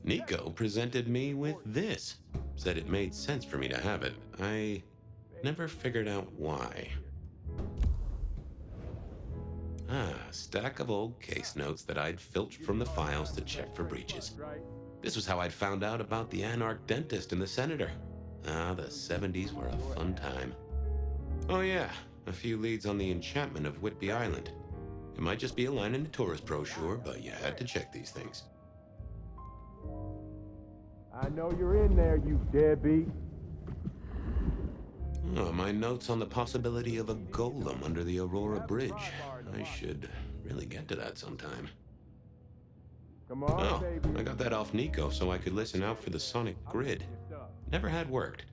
Nico presented me with this. Said it made sense for me to have it. I never figured out why. Stack of old case notes that I'd filched from the files to check for breaches. This was how I'd found out about the anarch dentist and the senator. The 70s were a fun time. Oh yeah, a few leads on the enchantment of Whitby Island. It might just be a line in the tourist brochure, but you had to check these things. I know you're in there, you deadbeat. My notes on the possibility of a golem under the Aurora Bridge. I should really get to that sometime. Come on, baby. I got that off Nico so I could listen out for the sonic grid. Never had worked.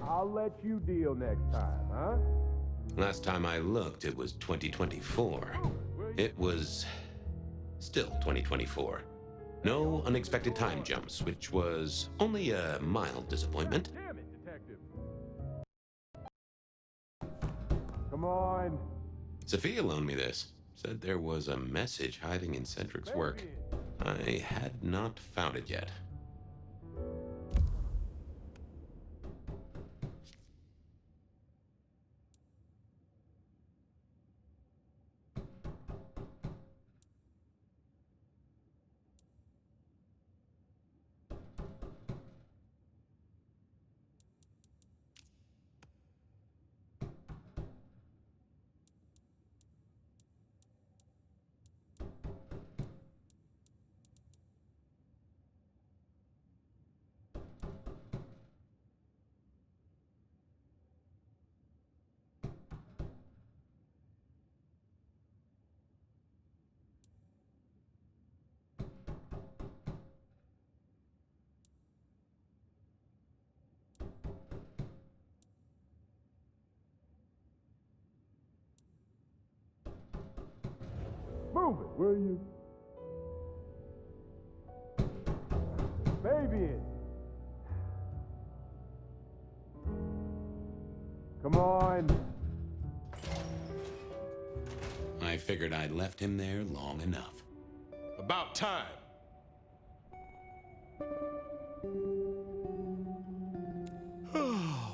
I'll let you deal next time, huh? Last time I looked, it was 2024. It was still 2024. No unexpected time jumps, which was only a mild disappointment. Damn it, detective. Come on. Sophia loaned me this. Said there was a message hiding in Cedric's work. I had not found it yet. Move it, will you? Fabian. Come on. I figured I'd left him there long enough. About time.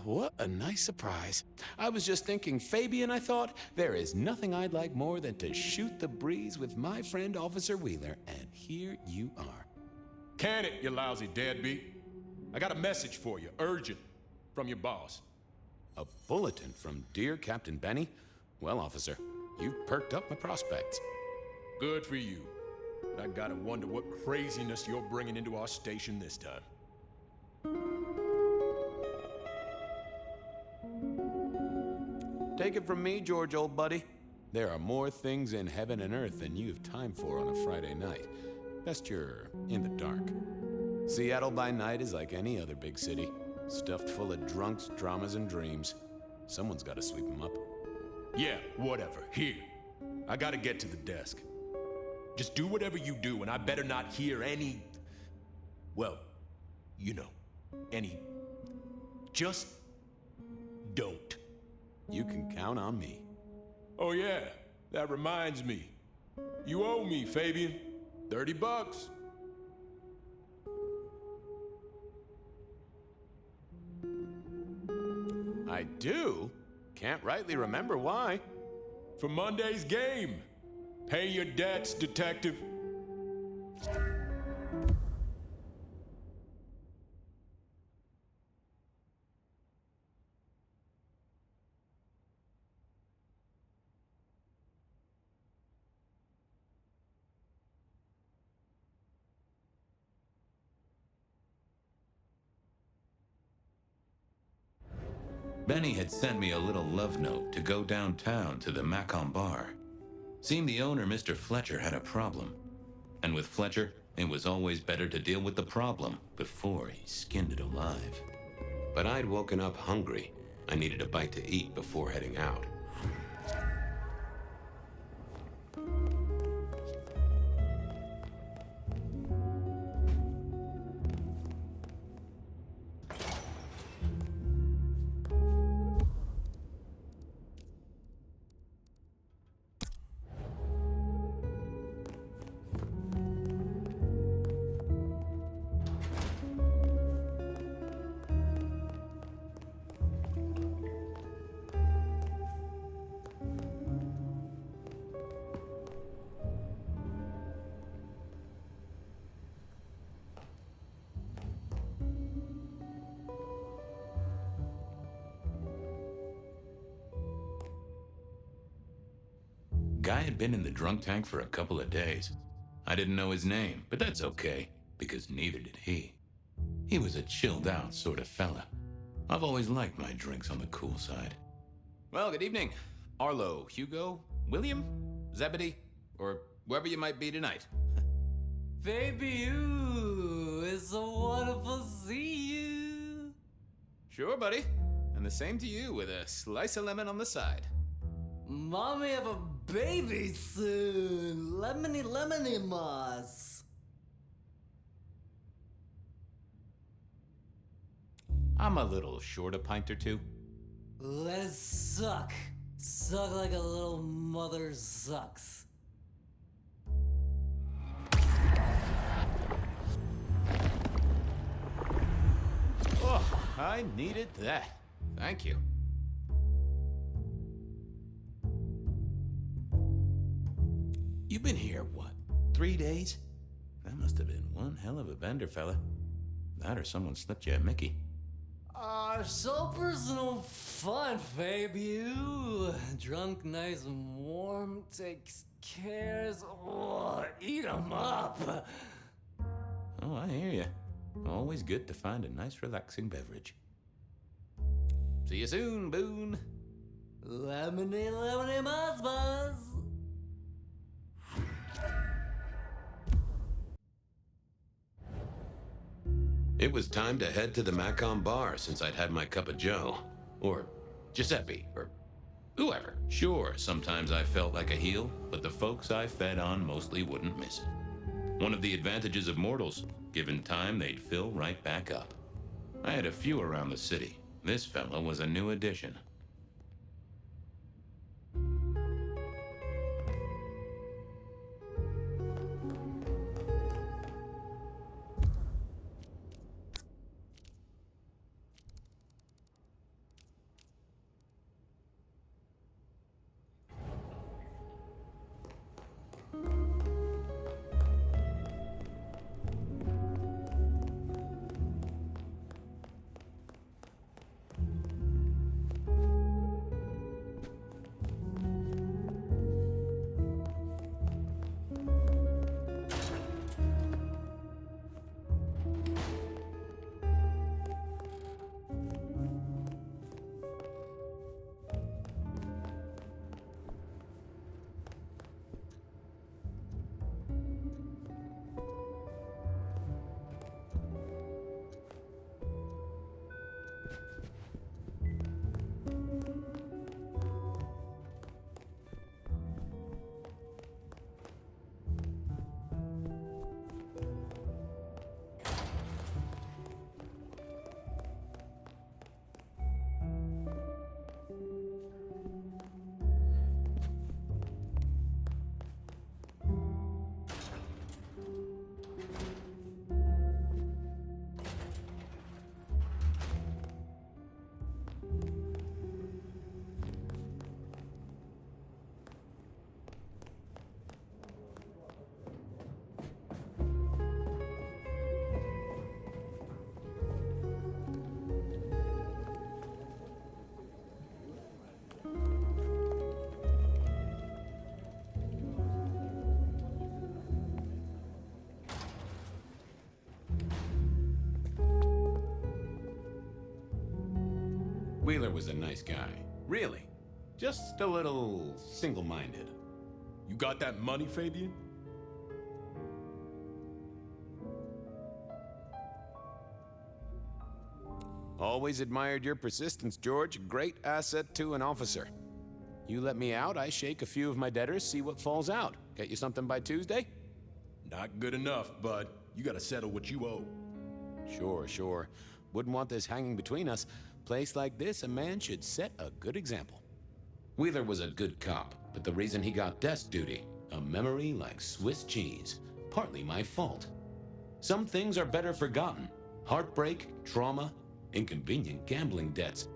What a nice surprise. I was just thinking, Fabian, I thought, there is nothing I'd like more than to shoot the breeze with my friend Officer Wheeler, and here you are. Can it, you lousy deadbeat? I got a message for you, urgent, from your boss. A bulletin from dear Captain Benny? Well, officer, you've perked up my prospects. Good for you. But I gotta wonder what craziness you're bringing into our station this time. Take it from me, George, old buddy. There are more things in heaven and earth than you have time for on a Friday night. Best you're in the dark. Seattle by night is like any other big city, stuffed full of drunks, dramas, and dreams. Someone's gotta sweep them up. Yeah, whatever. Here. I gotta get to the desk. Just do whatever you do, and I better not hear any... Well, you know, any... Just don't. You can count on me. Oh yeah, that reminds me. You owe me, Fabian. $30. I do? Can't rightly remember why. For Monday's game. Pay your debts, detective. Benny had sent me a little love note to go downtown to the Macon bar. Seemed the owner, Mr. Fletcher, had a problem. And with Fletcher, it was always better to deal with the problem before he skinned it alive. But I'd woken up hungry. I needed a bite to eat before heading out. Guy had been in the drunk tank for a couple of days. I didn't know his name, but that's okay, because neither did he. He was a chilled out sort of fella. I've always liked my drinks on the cool side. Well, good evening. Arlo, Hugo, William, Zebedee, or whoever you might be tonight. Baby, you, it's so wonderful to see you. Sure, buddy. And the same to you with a slice of lemon on the side. Mommy have a baby soon. Lemony, lemony moss. I'm a little short a pint or two. Let it suck. Suck like a little mother sucks. Oh, I needed that. Thank you. You've been here, what, 3 days? That must have been one hell of a bender, fella. That or someone slipped you a Mickey. So personal fun, baby. You. Drunk, nice and warm, takes cares. Oh, eat 'em up. Oh, I hear you. Always good to find a nice, relaxing beverage. See you soon, Boone. Lemony, lemony moss, buzz. It was time to head to the Macon bar since I'd had my cup of joe. Or Giuseppe, or whoever. Sure, sometimes I felt like a heel, but the folks I fed on mostly wouldn't miss it. One of the advantages of mortals, given time, they'd fill right back up. I had a few around the city. This fella was a new addition. Wheeler was a nice guy. Really. Just a little single-minded. You got that money, Fabian? Always admired your persistence, George. A great asset to an officer. You let me out, I shake a few of my debtors, see what falls out. Get you something by Tuesday? Not good enough, bud. You gotta settle what you owe. Sure, sure. Wouldn't want this hanging between us. Place like this, a man should set a good example. Wheeler was a good cop, but the reason he got desk duty, a memory like Swiss cheese, partly my fault. Some things are better forgotten. Heartbreak, trauma, inconvenient gambling debts.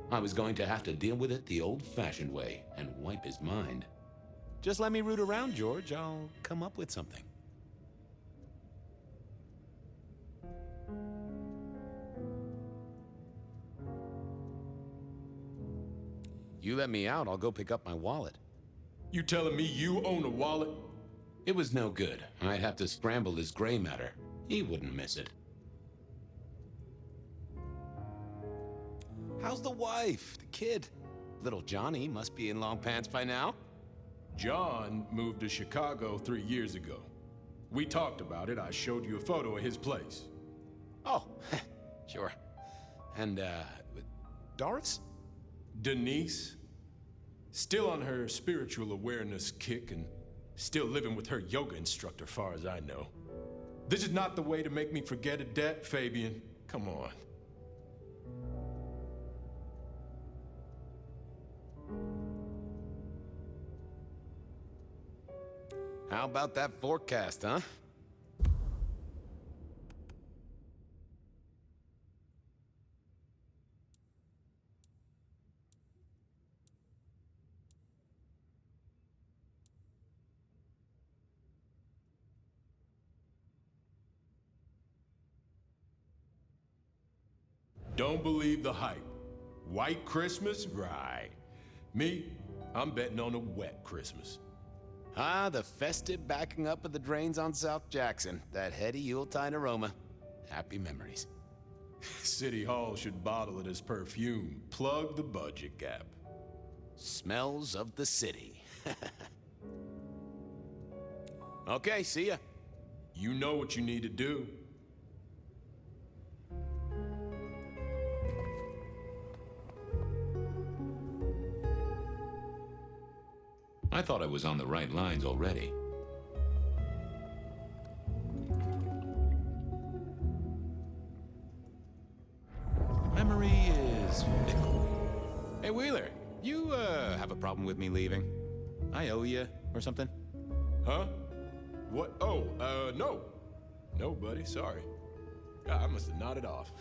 I was going to have to deal with it the old-fashioned way and wipe his mind. Just let me root around, George. I'll come up with something. You let me out, I'll go pick up my wallet. You telling me you own a wallet? It was no good. I'd have to scramble his gray matter. He wouldn't miss it. How's the wife? The kid? Little Johnny must be in long pants by now. John moved to Chicago 3 years ago. We talked about it. I showed you a photo of his place. Oh, sure. And, Doris? Denise? Still on her spiritual awareness kick and still living with her yoga instructor, far as I know. This is not the way to make me forget a debt, Fabian. Come on. How about that forecast, huh? Don't believe the hype. White Christmas? Right. Me, I'm betting on a wet Christmas. Ah, the festive backing up of the drains on South Jackson. That heady Yuletide aroma. Happy memories. City Hall should bottle it as perfume. Plug the budget gap. Smells of the city. Okay, see ya. You know what you need to do. I thought I was on the right lines already. Memory is fickle. Hey, Wheeler, you, have a problem with me leaving? I owe you or something? Huh? What? Oh, no. No, buddy, sorry. I must have nodded off.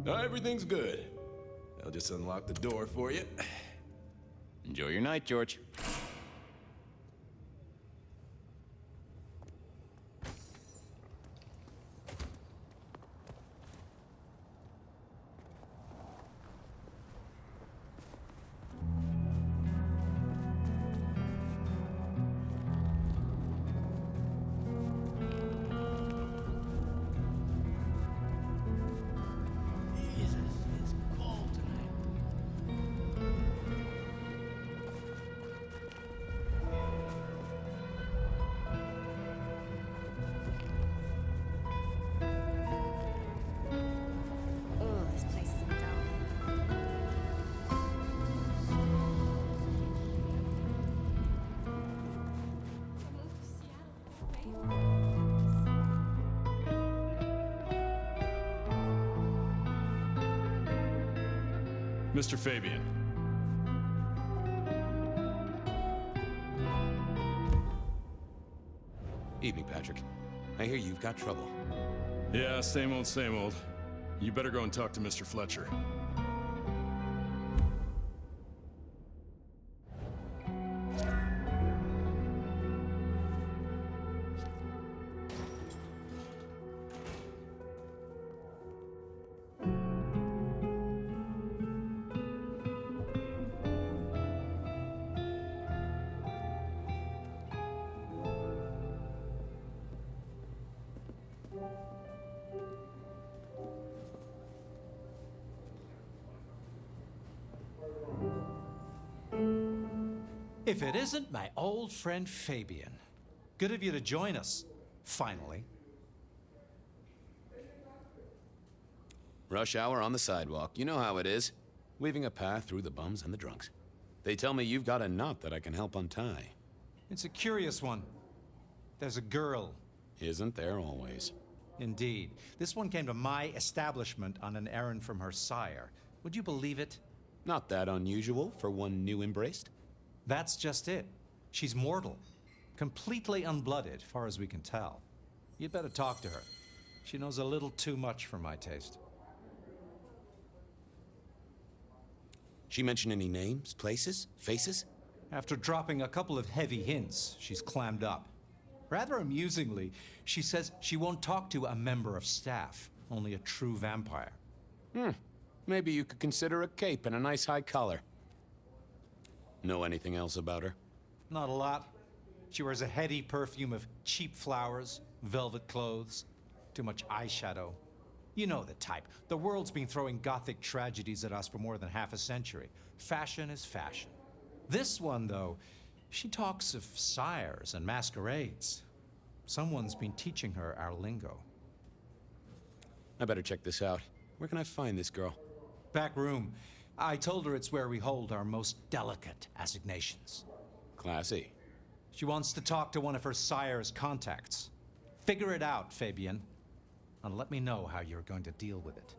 No, everything's good. I'll just unlock the door for you. Enjoy your night, George. It's cold tonight. Oh, this place is dumb. Mr. Fabian. Evening, Patrick. I hear you've got trouble. Yeah, same old, same old. You better go and talk to Mr. Fletcher. If it isn't my old friend Fabian. Good of you to join us, finally. Rush hour on the sidewalk. You know how it is. Weaving a path through the bums and the drunks. They tell me you've got a knot that I can help untie. It's a curious one. There's a girl. Isn't there always? Indeed. This one came to my establishment on an errand from her sire. Would you believe it? Not that unusual for one new embraced. That's just it. She's mortal. Completely unblooded, far as we can tell. You'd better talk to her. She knows a little too much for my taste. She mention any names, places, faces? After dropping a couple of heavy hints, she's clammed up. Rather amusingly, she says she won't talk to a member of staff, only a true vampire. Maybe you could consider a cape and a nice high collar. Know anything else about her? Not a lot. She wears a heady perfume of cheap flowers, velvet clothes, too much eyeshadow. You know the type. The world's been throwing gothic tragedies at us for more than half a century. Fashion is fashion. This one, though, she talks of sires and masquerades. Someone's been teaching her our lingo. I better check this out. Where can I find this girl? Back room. I told her it's where we hold our most delicate assignations. Classy. She wants to talk to one of her sire's contacts. Figure it out, Fabian, and let me know how you're going to deal with it.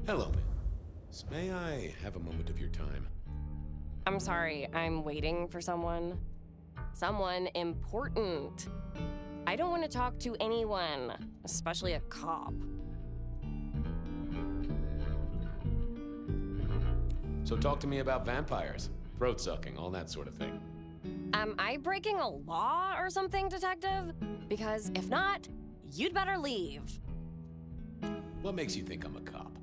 Hello, miss. May I have a moment of your time? I'm sorry, I'm waiting for someone. Someone important. I don't want to talk to anyone, especially a cop. So talk to me about vampires, throat sucking, all that sort of thing. Am I breaking a law or something, detective? Because if not, you'd better leave. What makes you think I'm a cop?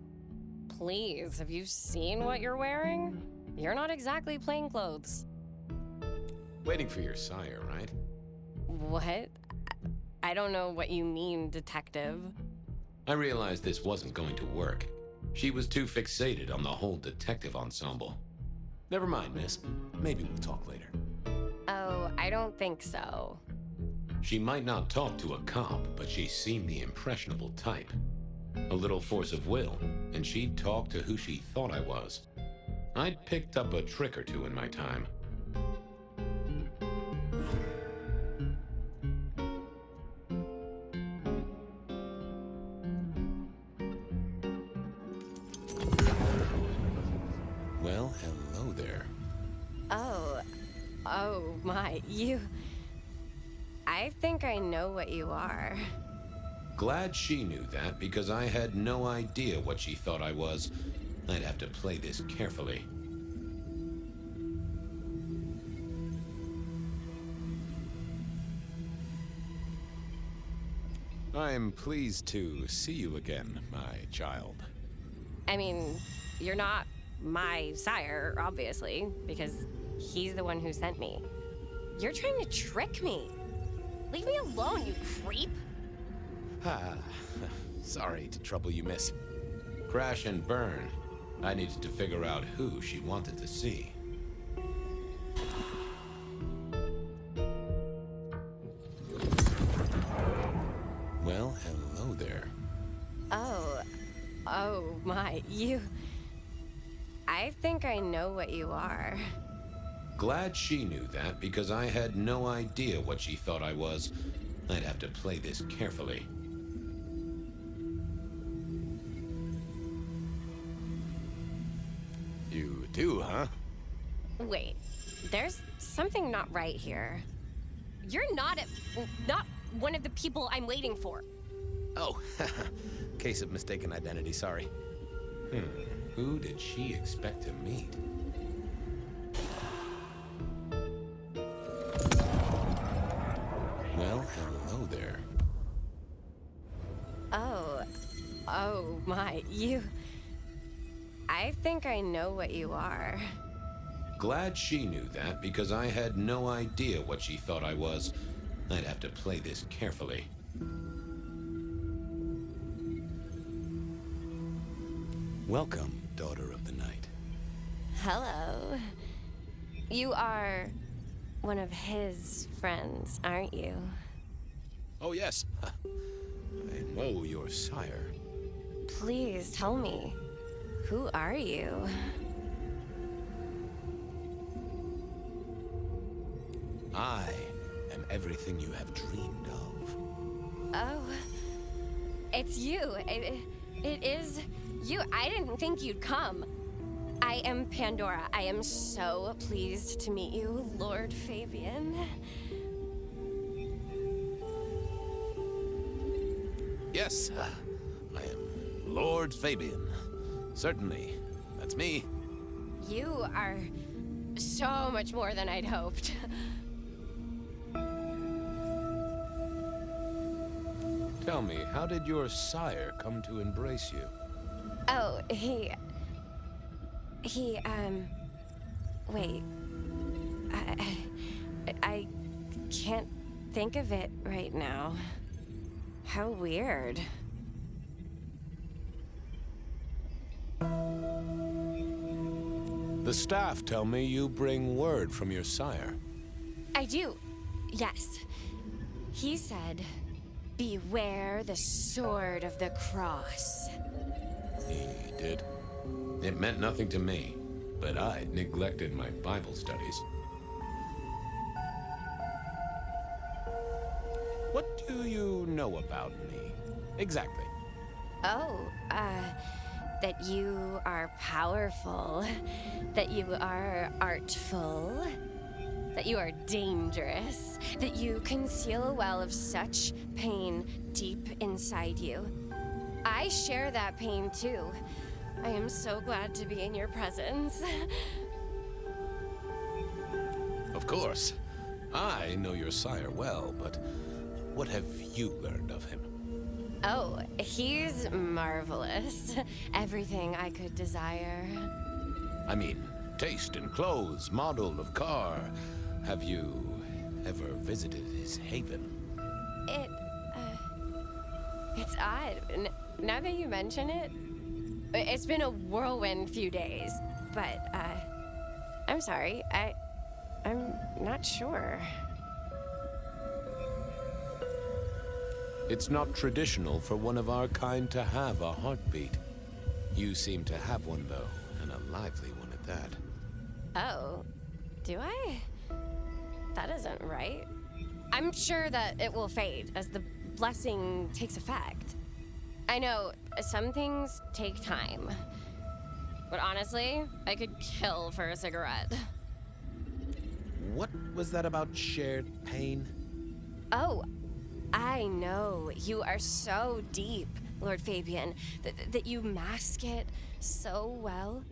Please, have you seen what you're wearing? You're not exactly plainclothes. Waiting for your sire, right? What? I don't know what you mean, detective. I realized this wasn't going to work. She was too fixated on the whole detective ensemble. Never mind, miss. Maybe we'll talk later. Oh, I don't think so. She might not talk to a cop, but she seemed the impressionable type. A little force of will, and she'd talk to who she thought I was. I'd picked up a trick or two in my time. Well, hello there. Oh my, I think I know what you are. Glad she knew that, because I had no idea what she thought I was. I'd have to play this carefully. I'm pleased to see you again, my child. I mean, you're not my sire, obviously, because he's the one who sent me. You're trying to trick me. Leave me alone, you creep. Ha. Sorry to trouble you, miss. Crash and burn. I needed to figure out who she wanted to see. Well, hello there. Oh my, I think I know what you are. Glad she knew that, because I had no idea what she thought I was. I'd have to play this carefully. You do, huh? Wait, there's something not right here. You're not one of the people I'm waiting for. Oh, case of mistaken identity, sorry. Who did she expect to meet? Well, hello there. Oh my, I think I know what you are. Glad she knew that, because I had no idea what she thought I was. I'd have to play this carefully. Welcome, daughter of the night. Hello. You are one of his friends, aren't you? Oh, yes. I know your sire. Please tell me, who are you? I am everything you have dreamed of. Oh, it's you. It is you. I didn't think you'd come. I am Pandora. I am so pleased to meet you, Lord Fabian. Yes, I am Lord Fabian. Certainly. That's me. You are so much more than I'd hoped. Tell me, how did your sire come to embrace you? Oh, wait. I can't think of it right now. How weird. The staff tell me you bring word from your sire. I do, yes. He said, beware the sword of the cross. He did? It meant nothing to me, but I'd neglected my Bible studies. What do you know about me? Exactly. Oh, that you are powerful, that you are artful, that you are dangerous, that you conceal a well of such pain deep inside you. I share that pain too. I am so glad to be in your presence. Of course. I know your sire well, but what have you learned of him? Oh, he's marvelous. Everything I could desire. I mean, taste in clothes, model of car. Have you ever visited his haven? It's odd. Now that you mention it, it's been a whirlwind few days. But, I'm sorry. I'm not sure. It's not traditional for one of our kind to have a heartbeat. You seem to have one, though, and a lively one at that. Oh, do I? That isn't right. I'm sure that it will fade as the blessing takes effect. I know some things take time, but honestly, I could kill for a cigarette. What was that about shared pain? Oh, I know. You are so deep, Lord Fabian, that you mask it so well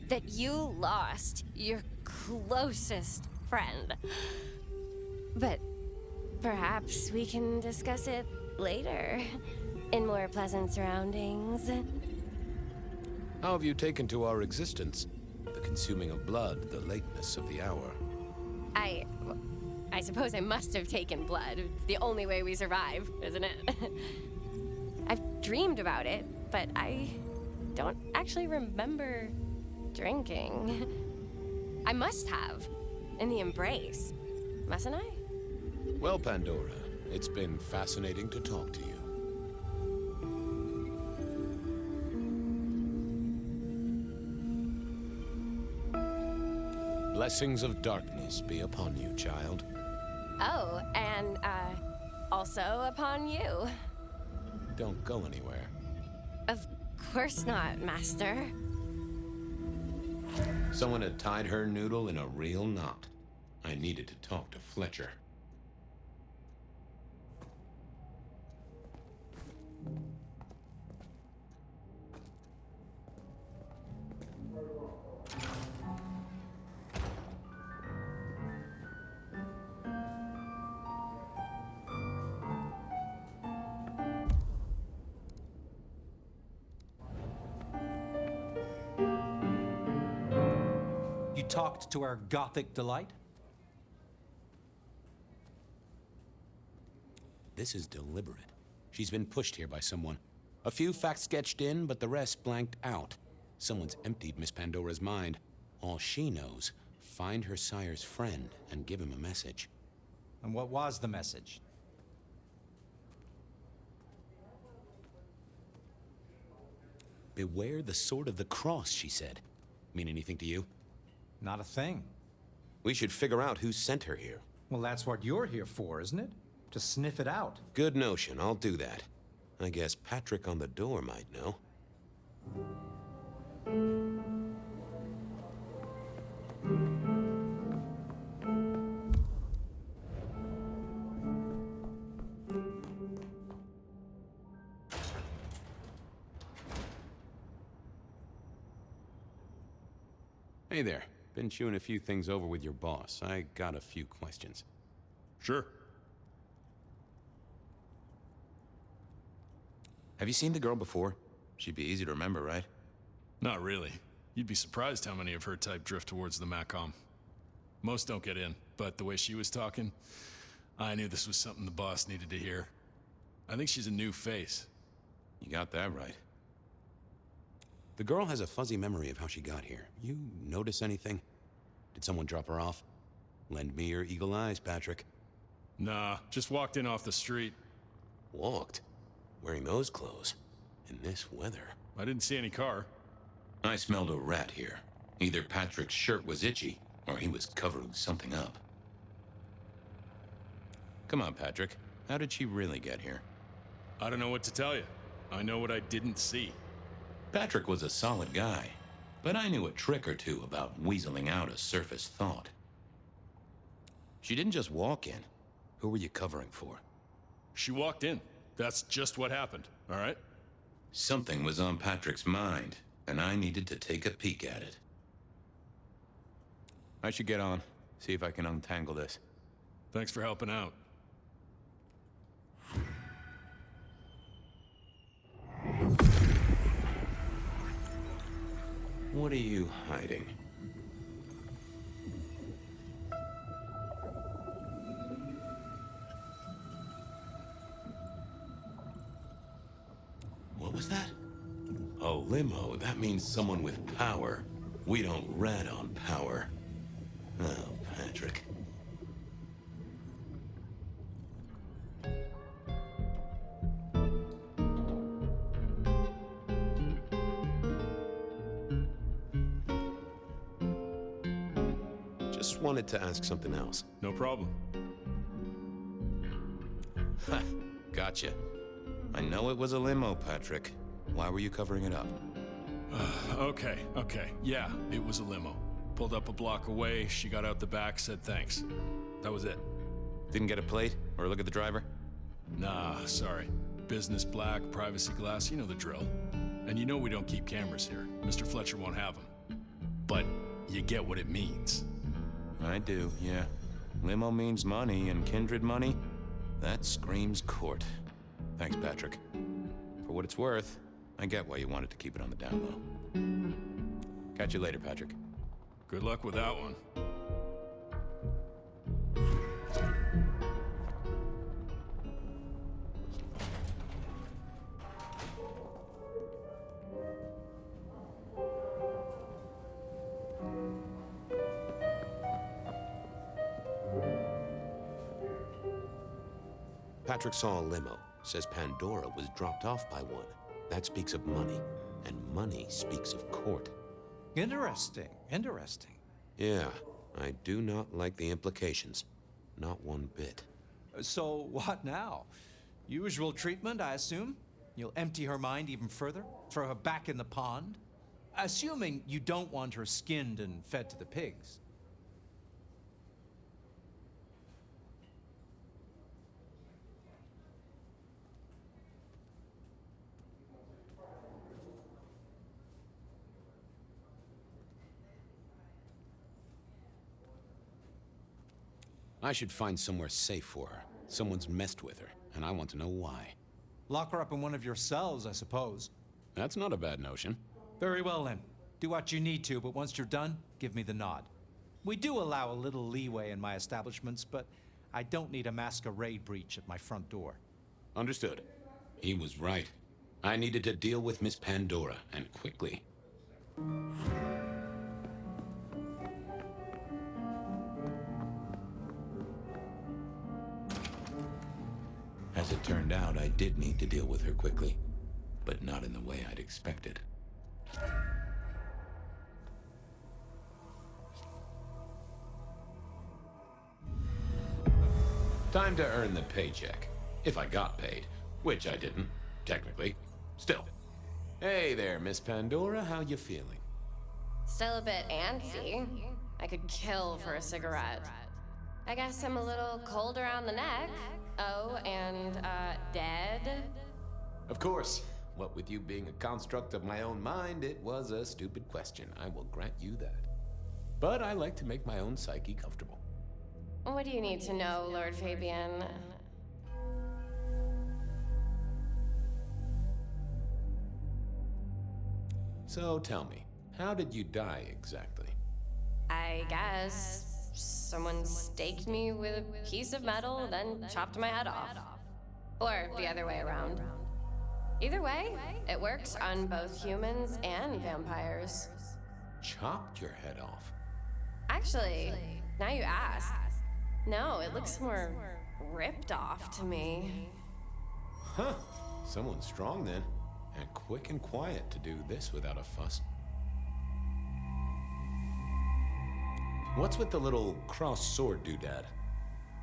that you lost your closest friend. But perhaps we can discuss it later, in more pleasant surroundings. How have you taken to our existence? The consuming of blood, the lateness of the hour. I suppose I must have taken blood. It's the only way we survive, isn't it? I've dreamed about it, but I don't actually remember drinking. I must have, in the embrace, mustn't I? Well, Pandora, it's been fascinating to talk to you. Blessings of darkness be upon you, child. Oh, and, also upon you. Don't go anywhere. Of course not, Master. Someone had tied her noodle in a real knot. I needed to talk to Fletcher. You talked to our Gothic delight? This is deliberate. She's been pushed here by someone. A few facts sketched in, but the rest blanked out. Someone's emptied Miss Pandora's mind. All she knows, find her sire's friend and give him a message. And what was the message? Beware the sword of the cross, she said. Mean anything to you? Not a thing. We should figure out who sent her here. Well, that's what you're here for, isn't it? To sniff it out. Good notion, I'll do that. I guess Patrick on the door might know. Hey there. Been chewing a few things over with your boss. I got a few questions. Sure. Have you seen the girl before? She'd be easy to remember, right? Not really. You'd be surprised how many of her type drift towards the Macom. Most don't get in, but the way she was talking, I knew this was something the boss needed to hear. I think she's a new face. You got that right. The girl has a fuzzy memory of how she got here. You notice anything? Did someone drop her off? Lend me your eagle eyes, Patrick. Nah, just walked in off the street. Walked? Wearing those clothes? In this weather? I didn't see any car. I smelled a rat here. Either Patrick's shirt was itchy, or he was covering something up. Come on, Patrick. How did she really get here? I don't know what to tell you. I know what I didn't see. Patrick was a solid guy, but I knew a trick or two about weaseling out a surface thought. She didn't just walk in. Who were you covering for? She walked in. That's just what happened, all right? Something was on Patrick's mind, and I needed to take a peek at it. I should get on. See if I can untangle this. Thanks for helping out. What are you hiding? What was that? A limo. That means someone with power. We don't rat on power. Oh, Patrick. Just wanted to ask something else. No problem. Ha! Gotcha. I know it was a limo, Patrick. Why were you covering it up? Okay. Yeah, it was a limo. Pulled up a block away, she got out the back, said thanks. That was it. Didn't get a plate or a look at the driver? Nah, sorry. Business black, privacy glass, you know the drill. And you know we don't keep cameras here. Mr. Fletcher won't have them. But you get what it means. I do, yeah. Limo means money, and kindred money? That screams court. Thanks, Patrick. For what it's worth, I get why you wanted to keep it on the down low. Catch you later, Patrick. Good luck with that one. Patrick saw a limo. Says Pandora was dropped off by one. That speaks of money, and money speaks of court. Interesting. Yeah, I do not like the implications. Not one bit. So what now? Usual treatment, I assume? You'll empty her mind even further? Throw her back in the pond? Assuming you don't want her skinned and fed to the pigs. I should find somewhere safe for her. Someone's messed with her, and I want to know why. Lock her up in one of your cells, I suppose. That's not a bad notion. Very well, then. Do what you need to, but once you're done, give me the nod. We do allow a little leeway in my establishments, but I don't need a masquerade breach at my front door. Understood. He was right. I needed to deal with Miss Pandora, and quickly. As it turned out, I did need to deal with her quickly, but not in the way I'd expected. Time to earn the paycheck. If I got paid, which I didn't, technically. Still. Hey there, Miss Pandora. How you feeling? Still a bit antsy. I could kill for a cigarette. I guess I'm a little cold around the neck. Oh, and, dead? Of course. What with you being a construct of my own mind, it was a stupid question. I will grant you that. but I like to make my own psyche comfortable. What do you need to know, Lord Fabian? So tell me, how did you die exactly? I guess someone staked me with a piece of metal, then chopped my head off. Or the other way around. Either way, it works on both humans and vampires. Chopped your head off? Actually, now you ask. No, it looks more ripped off to me. Huh. Someone's strong then. And quick and quiet to do this without a fuss. What's with the little cross sword doodad?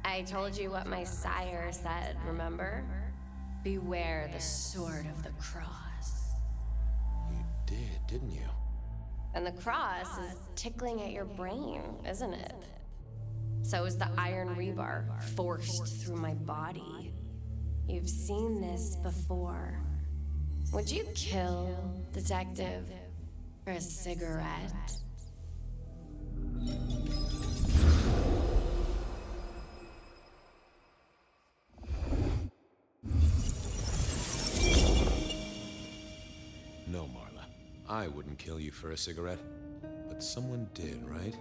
I told you what my sire said, remember? Beware the sword of the cross. You did, didn't you? And the cross is tickling at your brain, isn't it? So is the iron rebar forced through my body. You've seen this before. Would you kill, detective, for a cigarette? No, Marla. I wouldn't kill you for a cigarette. But someone did, right?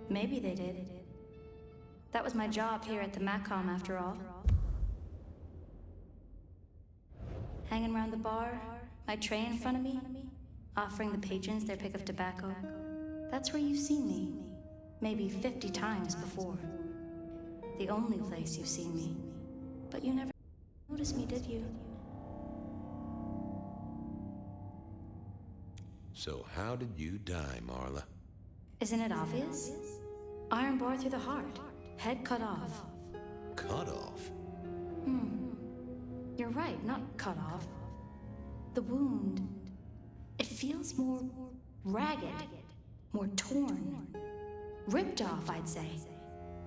Maybe they did. That was my job here at the Macom, after all. Hanging around the bar, my tray in front of me, offering the patrons their pick of tobacco. That's where you've seen me. Maybe 50 times before. The only place you've seen me. But you never noticed me, did you? So how did you die, Marla? Isn't it obvious? Iron bar through the heart. Head cut off. Cut off? You're right, not cut off. The wound, it feels more ragged, more torn. Ripped off, I'd say,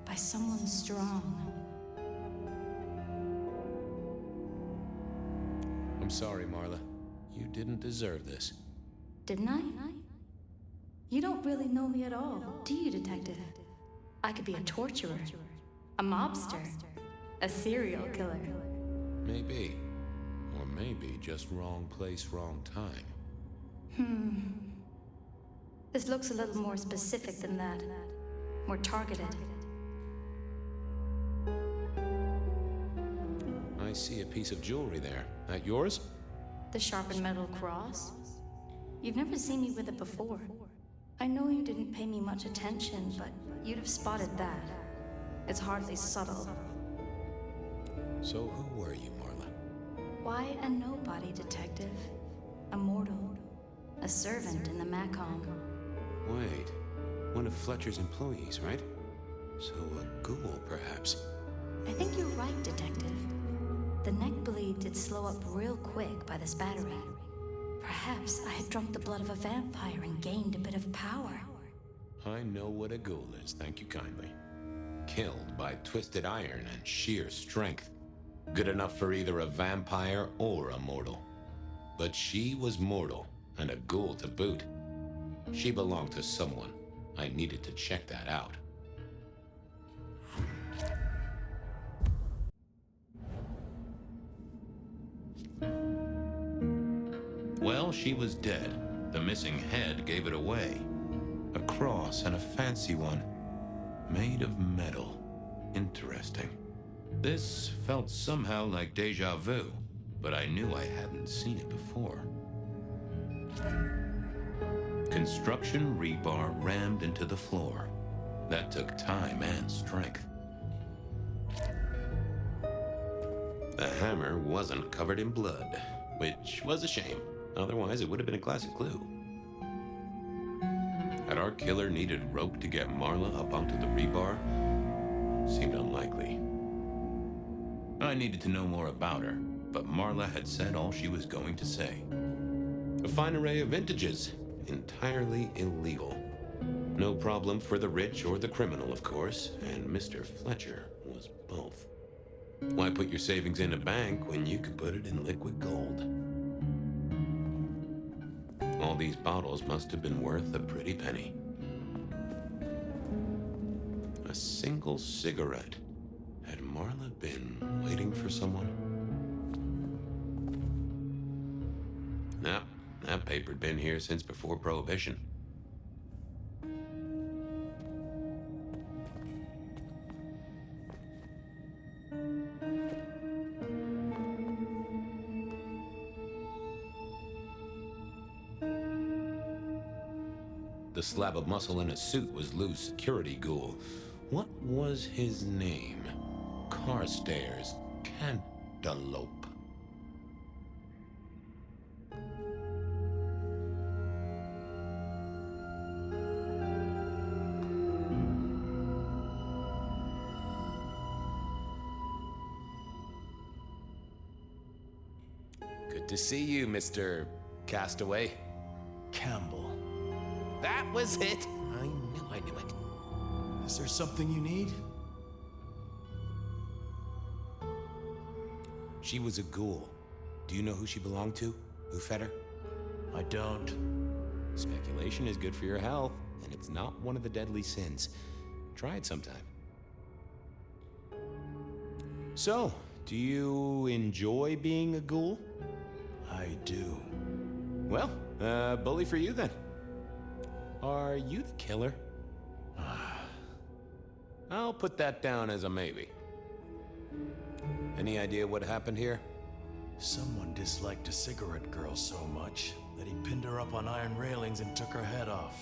by someone strong. I'm sorry, Marla. You didn't deserve this. Didn't I? You don't really know me at all, do you, detective? I could be a torturer, a mobster, a serial killer. Maybe. Or maybe just wrong place, wrong time. This looks a little more specific than that. More targeted. I see a piece of jewelry there. That yours? The sharpened metal cross? You've never seen me with it before. I know you didn't pay me much attention, but you'd have spotted that. It's hardly subtle. So who were you, Marla? Why a nobody, detective? A mortal. A servant in the Macom. Wait. One of Fletcher's employees, right? So a ghoul, perhaps. I think you're right, detective. The neck bleed did slow up real quick by the spattering. Perhaps I had drunk the blood of a vampire and gained a bit of power. I know what a ghoul is, thank you kindly. Killed by twisted iron and sheer strength. Good enough for either a vampire or a mortal. But she was mortal, and a ghoul to boot. She belonged to someone. I needed to check that out. Well, she was dead. The missing head gave it away. A cross, and a fancy one. Made of metal. Interesting. This felt somehow like deja vu, but I knew I hadn't seen it before. Construction rebar rammed into the floor. That took time and strength. The hammer wasn't covered in blood, which was a shame. Otherwise, it would have been a classic clue. Had our killer needed rope to get Marla up onto the rebar? Seemed unlikely. I needed to know more about her, but Marla had said all she was going to say. A fine array of vintages, entirely illegal. No problem for the rich or the criminal, of course, and Mr. Fletcher was both. Why put your savings in a bank when you could put it in liquid gold? All these bottles must have been worth a pretty penny. A single cigarette. Had Marla been waiting for someone? No, that paper'd been here since before Prohibition. The slab of muscle in his suit was Lou's security ghoul. What was his name? Carstairs Cantaloupe. Good to see you, Mr. Castaway. Campbell. That was it! I knew it. Is there something you need? She was a ghoul. Do you know who she belonged to? Who fed her? I don't. Speculation is good for your health, and it's not one of the deadly sins. Try it sometime. So, do you enjoy being a ghoul? I do. Well, bully for you then. Are you the killer? I'll put that down as a maybe. Any idea what happened here? Someone disliked a cigarette girl so much that he pinned her up on iron railings and took her head off.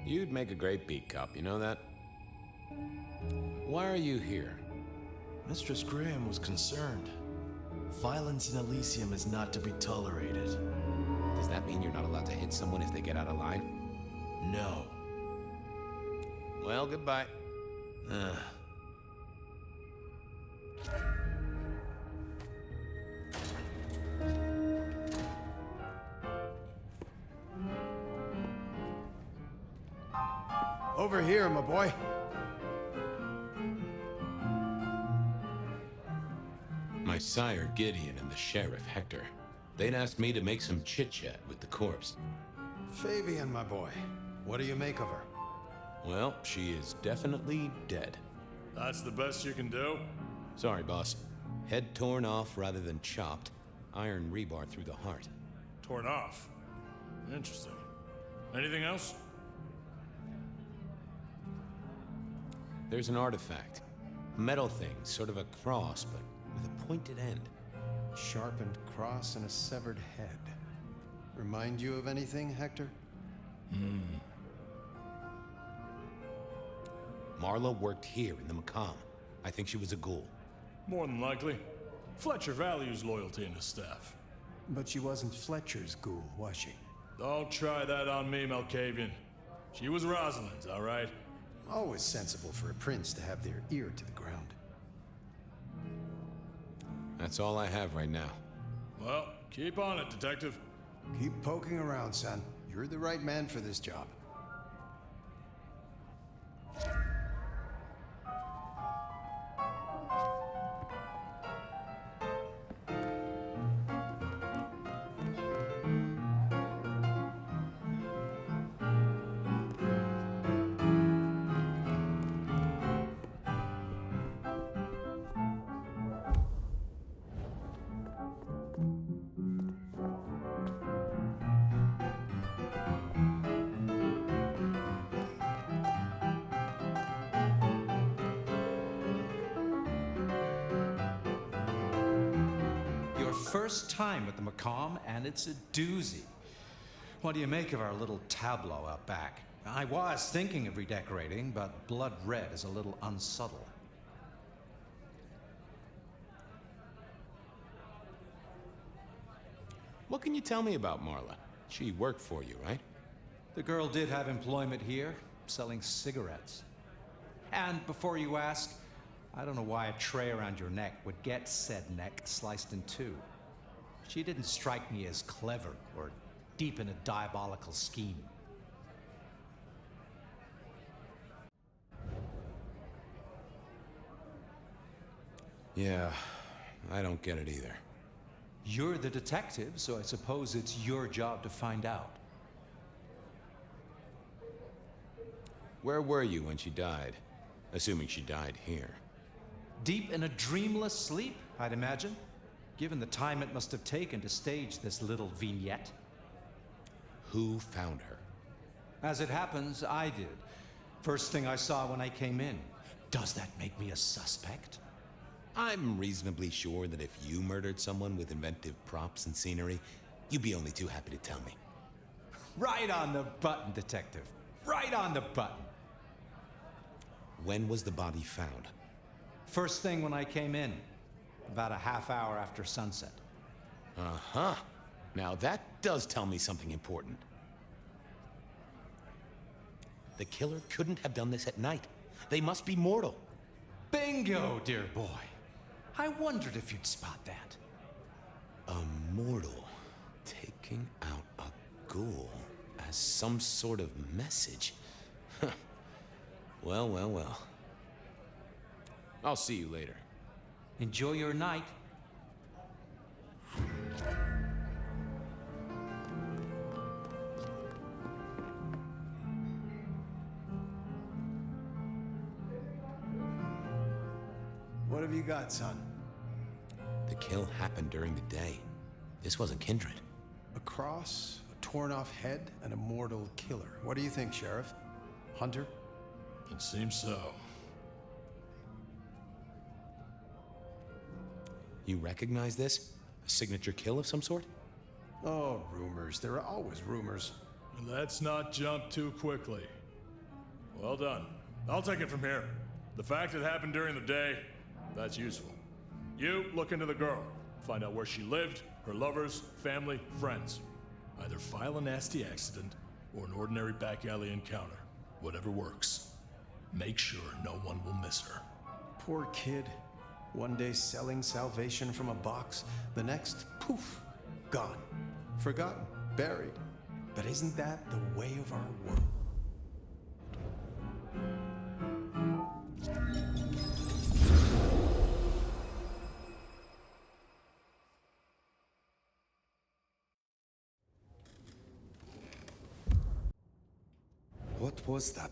You'd make a great beat cop, you know that? Why are you here? Mistress Graham was concerned. Violence in Elysium is not to be tolerated. Does that mean you're not allowed to hit someone if they get out of line? No. Well, goodbye. Over here, my boy. My sire, Gideon, and the sheriff, Hector. They'd asked me to make some chit-chat with the corpse. Fabian, my boy. What do you make of her? Well, she is definitely dead. That's the best you can do? Sorry, boss. Head torn off rather than chopped. Iron rebar through the heart. Torn off. Interesting. Anything else? There's an artifact. A metal thing, sort of a cross, but with a pointed end. Sharpened cross and a severed head. Remind you of anything, Hector? Marla worked here in the Macomb. I think she was a ghoul. More than likely. Fletcher values loyalty in his staff. But she wasn't Fletcher's ghoul, was she? Don't try that on me, Malkavian. She was Rosalind's, all right? Always sensible for a prince to have their ear to the ground. That's all I have right now. Well, keep on it, Detective. Keep poking around, son. You're the right man for this job. First time at the Macomb, and it's a doozy. What do you make of our little tableau out back? I was thinking of redecorating, but blood red is a little unsubtle. What can you tell me about Marla? She worked for you, right? The girl did have employment here, selling cigarettes. And before you ask, I don't know why a tray around your neck would get said neck sliced in two. She didn't strike me as clever or deep in a diabolical scheme. Yeah, I don't get it either. You're the detective, so I suppose it's your job to find out. Where were you when she died? Assuming she died here. Deep in a dreamless sleep, I'd imagine, given the time it must have taken to stage this little vignette. Who found her? As it happens, I did. First thing I saw when I came in. Does that make me a suspect? I'm reasonably sure that if you murdered someone with inventive props and scenery, you'd be only too happy to tell me. Right on the button, Detective. Right on the button. When was the body found? First thing when I came in, about a half hour after sunset. Uh-huh. Now that does tell me something important. The killer couldn't have done this at night. They must be mortal. Bingo, dear boy. I wondered if you'd spot that. A mortal taking out a ghoul as some sort of message. Well, well, well. I'll see you later. Enjoy your night. What have you got, son? The kill happened during the day. This wasn't Kindred. A cross, a torn-off head, and a mortal killer. What do you think, Sheriff? Hunter? It seems so. You recognize this? A signature kill of some sort? Oh, rumors. There are always rumors. Let's not jump too quickly. Well done. I'll take it from here. The fact it happened during the day, that's useful. You look into the girl. Find out where she lived, her lovers, family, friends. Either file a nasty accident or an ordinary back alley encounter. Whatever works. Make sure no one will miss her. Poor kid. One day selling salvation from a box, the next, poof, gone. Forgotten, buried. But isn't that the way of our world? What was that?